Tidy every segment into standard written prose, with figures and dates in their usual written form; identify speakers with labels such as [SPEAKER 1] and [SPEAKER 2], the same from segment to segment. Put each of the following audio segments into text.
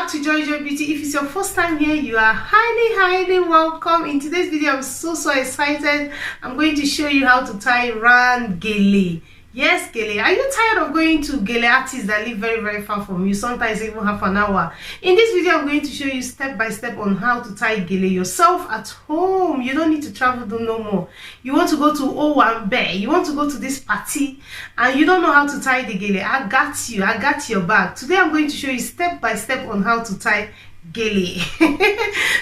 [SPEAKER 1] back to Joyjoybeauty. If it's your first time here, you are highly welcome. In today's video, I'm so excited. I'm going to show you how to tie round gele. Yes, gele. Are you tired of going to gele artists that live very far from you, sometimes even half an hour? In this video, I'm going to show you step by step on how to tie gele yourself at home. You don't need to travel no more. You want to go to Owambe, you want to go to this party, and you don't know how to tie the gele. I got you. I got your back. Today, I'm going to show you step by step on how to tie gele.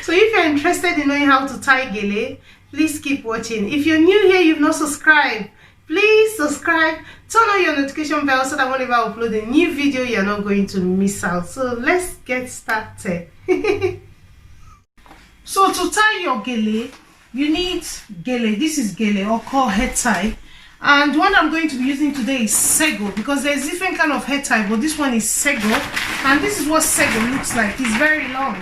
[SPEAKER 1] So if you're interested in knowing how to tie gele, please keep watching. If you're new here, you've not subscribed, please subscribe, turn on your notification bell so that whenever I upload a new video, you're not going to miss out. So let's get started. So to tie your gele, you need gele. This is gele, or called head tie. And what I'm going to be using today is sego, because there's different kind of head tie, but this one is sego. And this is what sego looks like. It's very long.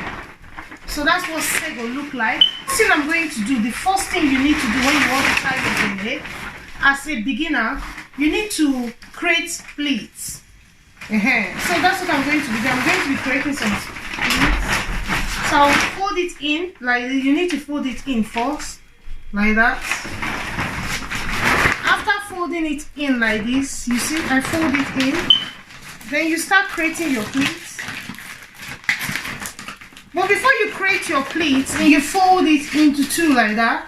[SPEAKER 1] So that's what sego look like. See what I'm going to do. The first thing you need to do when you want to tie your gele, as a beginner, you need to create pleats. So that's what I'm going to be doing. I'm going to be creating some pleats. So I'll fold it in, like you need to fold it in first, like that. After folding it in like this, you see, I fold it in. Then you start creating your pleats. But before you create your pleats, and you fold it into two like that.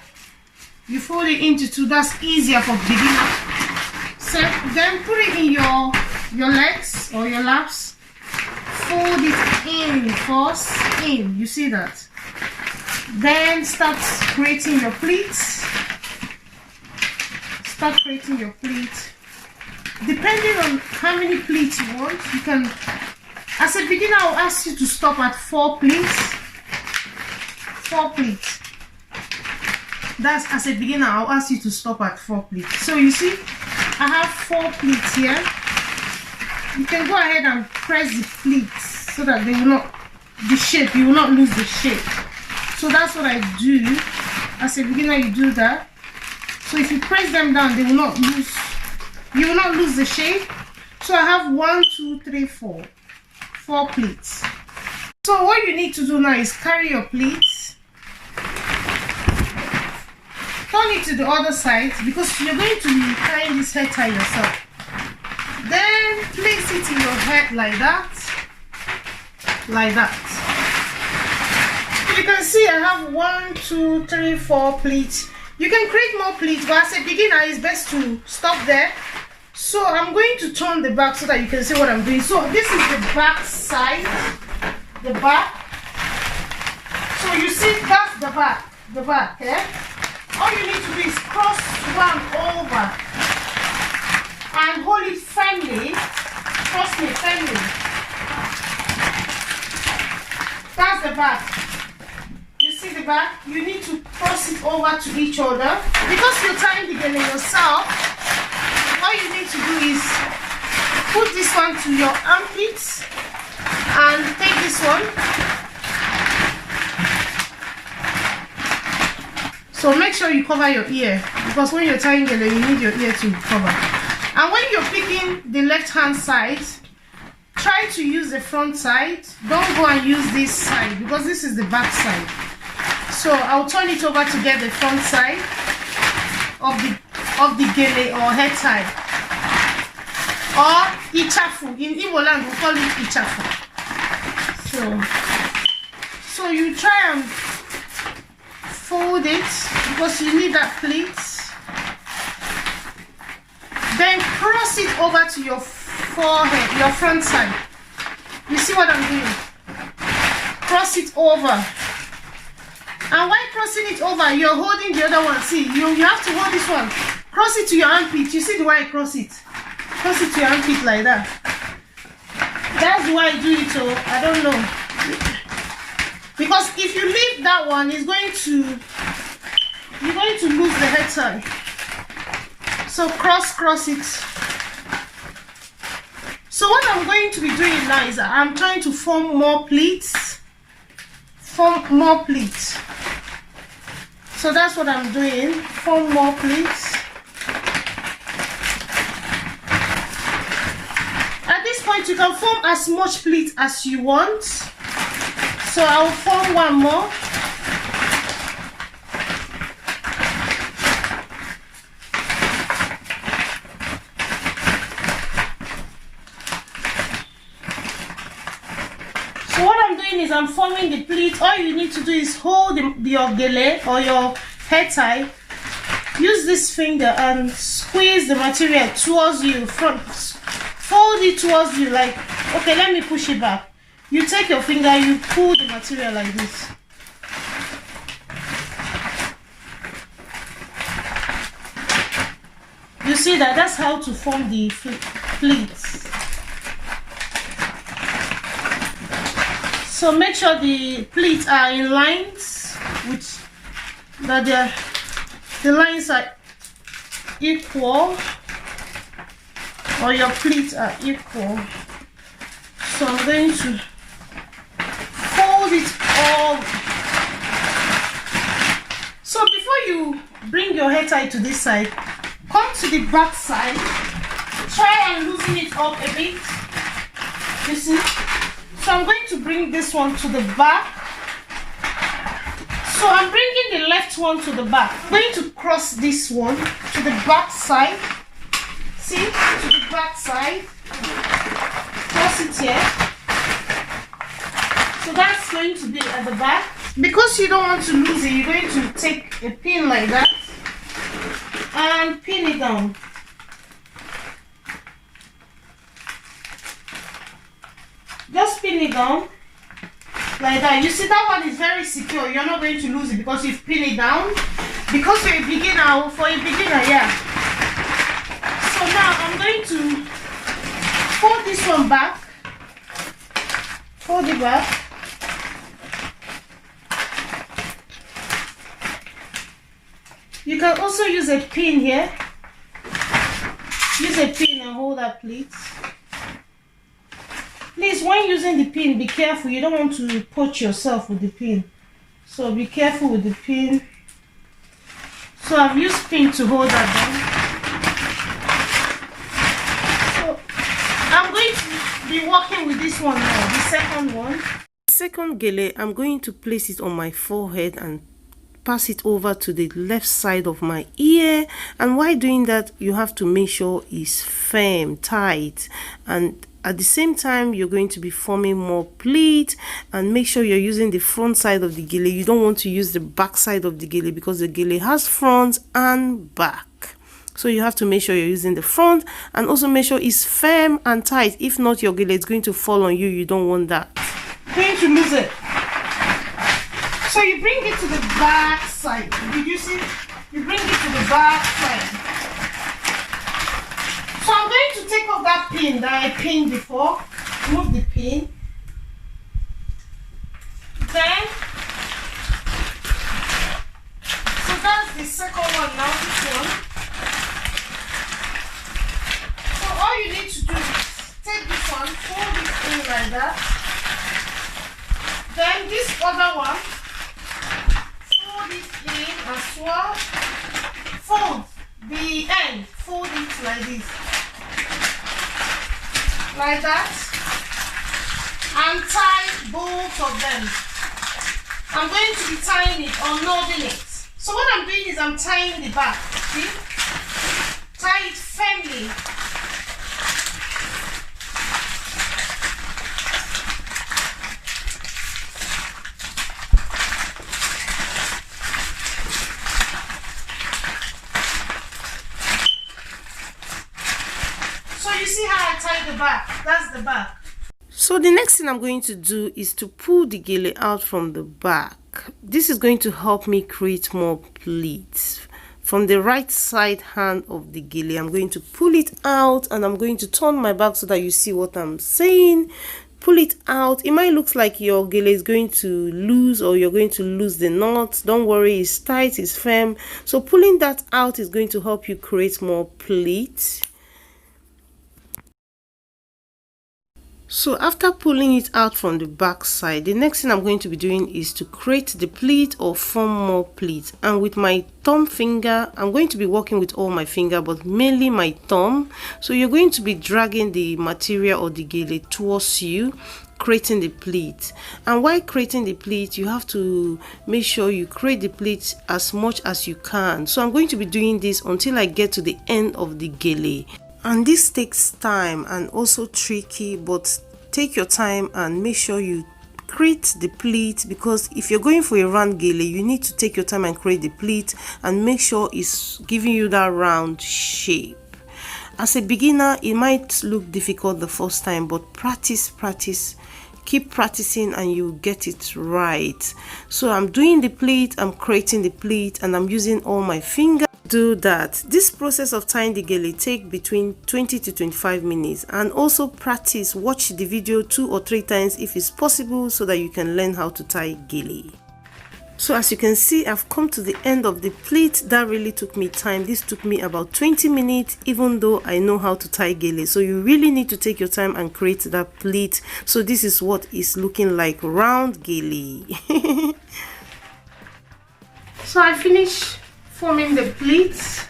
[SPEAKER 1] You fold it into two. That's easier for beginner. So then put it in your legs or your laps. Fold it in first. In. You see that? Then start creating your pleats. Start creating your pleats. Depending on how many pleats you want, you can. As a beginner, I'll ask you to stop at 4 pleats. 4 pleats. That's as a beginner, I'll ask you to stop at 4 pleats. So you see, I have 4 pleats here. You can go ahead and press the pleats so that they will not, you will not lose the shape. So that's what I do. As a beginner, you do that. So if you press them down, they will not lose, you will not lose the shape. So I have 1, 2, 3, 4 pleats. So what you need to do now is carry your pleats, turn it to the other side, because you're going to be tying this head tie yourself. Then place it in your head like that. Like that. You can see I have 1, 2, 3, 4 pleats. You can create more pleats, but as a beginner, it's best to stop there. So I'm going to turn the back so that you can see what I'm doing. So this is the back side. The back. So you see, that's the back. The back, eh? All you need to do is cross one over and hold it firmly. Trust me, firmly. That's the back. You see the back? You need to cross it over to each other. Because you're tying the gele yourself, all you need to do is put this one to your armpits and take this one. So make sure you cover your ear, because when you're tying gele, you need your ear to cover. And when you're picking the left hand side, try to use the front side. Don't go and use this side, because this is the back side. So I'll turn it over to get the front side of the gele or head tie, or ichafu. In Igbo land, we call it ichafu. So you try and fold it, because you need that pleat. Then cross it over to your forehead, your front side. You see what I'm doing? Cross it over. And while crossing it over, you're holding the other one. See, you have to hold this one. Cross it to your armpit. You see the way I cross it? Cross it to your armpit like that. That's why I do it, so I don't know. Because if you leave that one, you're going to lose the head tie. So cross it. So what I'm going to be doing now is I'm trying to form more pleats. Form more pleats. So that's what I'm doing. Form more pleats. At this point, you can form as much pleat as you want. So I'll form one more. So what I'm doing is I'm forming the pleat. All you need to do is hold your gele or your hair tie. Use this finger and squeeze the material towards you, fold it towards you, like, okay, let me push it back. You take your finger, you pull the material like this. You see that? That's how to form the pleats. So make sure the pleats are in lines, that the lines are equal, or your pleats are equal. So I'm going to fold it all. So before you bring your hair tie to this side, come to the back side, try and loosen it up a bit. You see? So I'm going to bring this one to the back. So I'm bringing the left one to the back. I'm going to cross this one to the back side. See? To the back side. Cross it here. So that's going to be at the back. Because you don't want to lose it, you're going to take a pin like that and pin it down. Just pin it down like that. You see, that one is very secure. You're not going to lose it because you've pinned it down. Because you're a beginner, yeah. So now I'm going to fold this one back. Fold it back. You can also use a pin here. Use a pin and hold that pleat. Please, when using the pin, be careful. You don't want to poach yourself with the pin. So be careful with the pin. So I've used pin to hold that down. So I'm going to be working with this one now, the second one. The second gele, I'm going to place it on my forehead and pass it over to the left side of my ear. And while doing that, you have to make sure it's firm, tight, and at the same time you're going to be forming more pleat. And make sure you're using the front side of the gele. You don't want to use the back side of the gele because the gele has front and back. So you have to make sure you're using the front, and also make sure it's firm and tight. If not, your gele is going to fall on you. You don't want that. You're going to lose it. So you bring it to the back side. Did you see? You bring it to the back side. So I'm going to take off that pin that I pinned before. Remove the pin. Then, so that's the second one now, this one. So all you need to do is take this one, fold it in like that. Then this other one, fold it in as well. Fold the end, fold it like this. Like that, and tie both of them. I'm going to be tying it or knotting it. So what I'm doing is I'm tying the back. See? Tie it firmly. You see how I tie the back? That's the back. So the next thing I'm going to do is to pull the gele out from the back. This is going to help me create more pleats. From the right side hand of the gele, I'm going to pull it out, and I'm going to turn my back so that you see what I'm saying. Pull it out. It might look like your gele is going to lose, or you're going to lose the knot. Don't worry, it's tight, it's firm. So pulling that out is going to help you create more pleats. So after pulling it out from the back side, the next thing I'm going to be doing is to create the pleat or form more pleats. And with my thumb finger, I'm going to be working with all my finger, but mainly my thumb. So you're going to be dragging the material or the gele towards you, creating the pleat. And while creating the pleat, you have to make sure you create the pleat as much as you can. So I'm going to be doing this until I get to the end of the gele. And this takes time and also tricky, but take your time and make sure you create the pleat, because if you're going for a round gele, you need to take your time and create the pleat and make sure it's giving you that round shape. As a beginner, it might look difficult the first time, but practice, keep practicing and you get it right. So I'm doing the pleat, I'm creating the pleat, and I'm using all my fingers to do that. This process of tying the gele take between 20 to 25 minutes, and also practice, watch the video 2 or 3 times if it's possible, so that you can learn how to tie gele. So as you can see, I've come to the end of the pleat. That really took me time. This took me about 20 minutes, even though I know how to tie gele. So you really need to take your time and create that pleat. So this is what it's looking like, round gele. So I finished forming the pleats.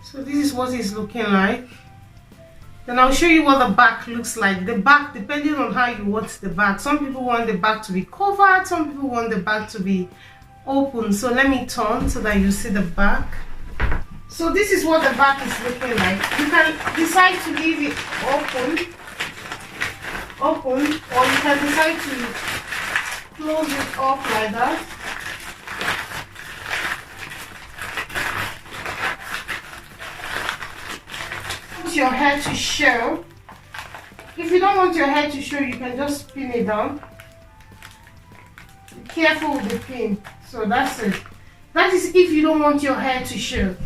[SPEAKER 1] So this is what it's looking like. Then I'll show you what the back looks like. The back, depending on how you want the back. Some people want the back to be covered, some people want the back to be open. So let me turn so that you see the back. So this is what the back is looking like. You can decide to leave it open, or you can decide to close it up like that. Your hair to show. If you don't want your hair to show, you can just pin it down. Be careful with the pin. So that's it. That is if you don't want your hair to show.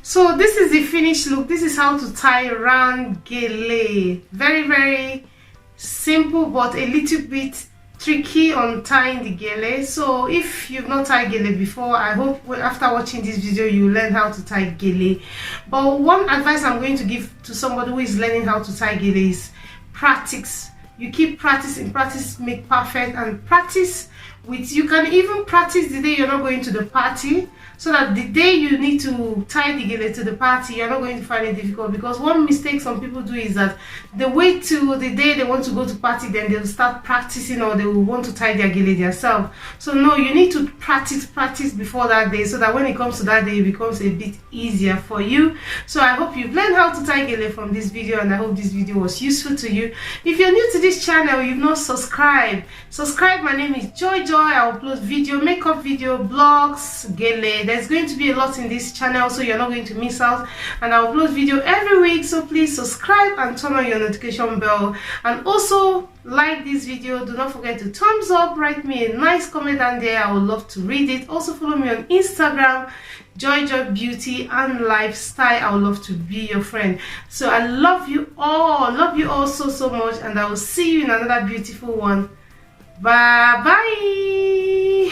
[SPEAKER 1] So this is the finished look. This is how to tie round gele. Very simple, but a little bit tricky on tying the gele. So if you've not tied gele before, I hope after watching this video you learn how to tie gele. But one advice I'm going to give to somebody who is learning how to tie gele is practice. You keep practicing. Practice make perfect, and practice with, you can even practice the day you're not going to the party, so that the day you need to tie the gele to the party, you're not going to find it difficult. Because one mistake some people do is that they wait till the day they want to go to party, then they'll start practicing, or they will want to tie their gele themselves. So no, you need to practice before that day, so that when it comes to that day, it becomes a bit easier for you. So I hope you've learned how to tie gele from this video, and I hope this video was useful to you. If you're new to this channel, you've not subscribed, subscribe. My name is Joyjoy. I upload video, makeup video, blogs, gele. There's going to be a lot in this channel, so you're not going to miss out. And I upload video every week, so please subscribe and turn on your notification bell. And also like this video. Do not forget to thumbs up, write me a nice comment down there. I would love to read it. Also follow me on Instagram, Joyjoybeauty and Lifestyle. I would love to be your friend. So I love you all so much, and I will see you in another beautiful one. Bye bye.